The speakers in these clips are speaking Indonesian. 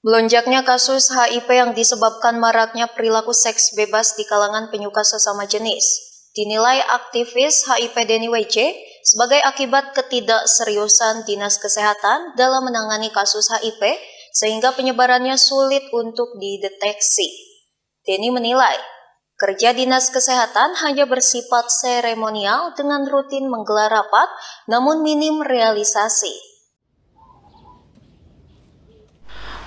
Melonjaknya kasus HIV yang disebabkan maraknya perilaku seks bebas di kalangan penyuka sesama jenis dinilai aktivis HIV Denny WJ sebagai akibat ketidakseriusan Dinas Kesehatan dalam menangani kasus HIV sehingga penyebarannya sulit untuk dideteksi. Denny menilai kerja Dinas Kesehatan hanya bersifat seremonial dengan rutin menggelar rapat namun minim realisasi.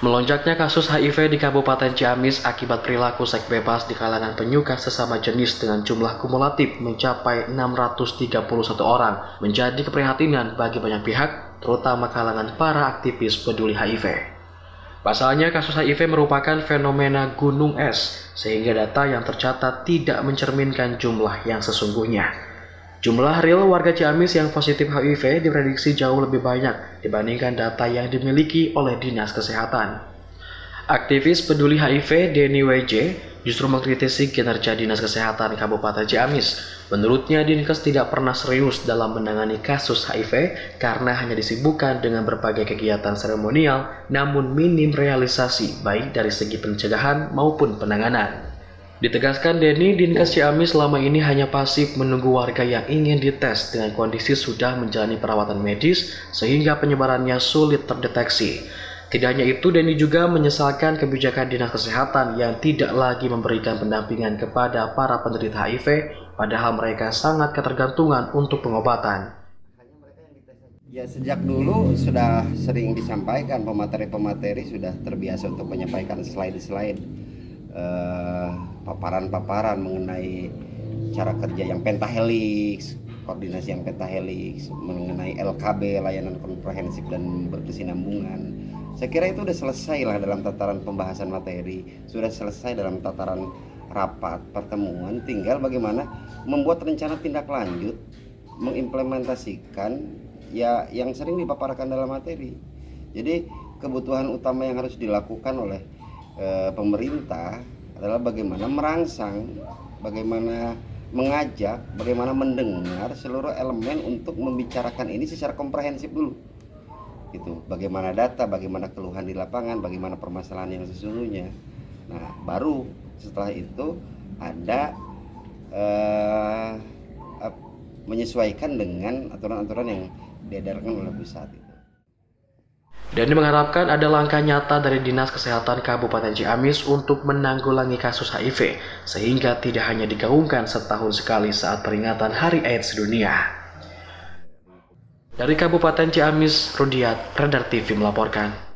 Melonjaknya kasus HIV di Kabupaten Ciamis akibat perilaku seks bebas di kalangan penyuka sesama jenis dengan jumlah kumulatif mencapai 631 orang menjadi keprihatinan bagi banyak pihak, terutama kalangan para aktivis peduli HIV. Pasalnya, kasus HIV merupakan fenomena gunung es, sehingga data yang tercatat tidak mencerminkan jumlah yang sesungguhnya. Jumlah real warga Ciamis yang positif HIV diprediksi jauh lebih banyak dibandingkan data yang dimiliki oleh Dinas Kesehatan. Aktivis peduli HIV Denny WJ justru mengkritisi kinerja Dinas Kesehatan Kabupaten Ciamis. Menurutnya, Dinkes tidak pernah serius dalam menangani kasus HIV karena hanya disibukkan dengan berbagai kegiatan seremonial namun minim realisasi baik dari segi pencegahan maupun penanganan. Ditegaskan Denny, Dinkes Ciamis selama ini hanya pasif menunggu warga yang ingin dites dengan kondisi sudah menjalani perawatan medis sehingga penyebarannya sulit terdeteksi. Tidak hanya itu, Denny juga menyesalkan kebijakan Dinas Kesehatan yang tidak lagi memberikan pendampingan kepada para penderita HIV, padahal mereka sangat ketergantungan untuk pengobatan. Ya, sejak dulu sudah sering disampaikan, pemateri-pemateri sudah terbiasa untuk menyampaikan slide-slide paparan-paparan mengenai cara kerja yang pentahelix, koordinasi yang pentahelix, mengenai LKB, layanan komprehensif dan berkesinambungan. Saya kira itu sudah selesai lah dalam tataran pembahasan materi, sudah selesai dalam tataran rapat pertemuan, tinggal bagaimana membuat rencana tindak lanjut, mengimplementasikan ya yang sering dipaparkan dalam materi. Jadi kebutuhan utama yang harus dilakukan oleh pemerintah adalah bagaimana merangsang, bagaimana mengajak, bagaimana mendengar seluruh elemen untuk membicarakan ini secara komprehensif dulu. Gitu. Bagaimana data, bagaimana keluhan di lapangan, bagaimana permasalahan yang sesungguhnya. Nah, baru setelah itu ada menyesuaikan dengan aturan-aturan yang diedarkan oleh pusat. Denny mengharapkan ada langkah nyata dari Dinas Kesehatan Kabupaten Ciamis untuk menanggulangi kasus HIV, sehingga tidak hanya digaungkan setahun sekali saat peringatan Hari AIDS Sedunia. Dari Kabupaten Ciamis, Rudiat, Radar TV melaporkan.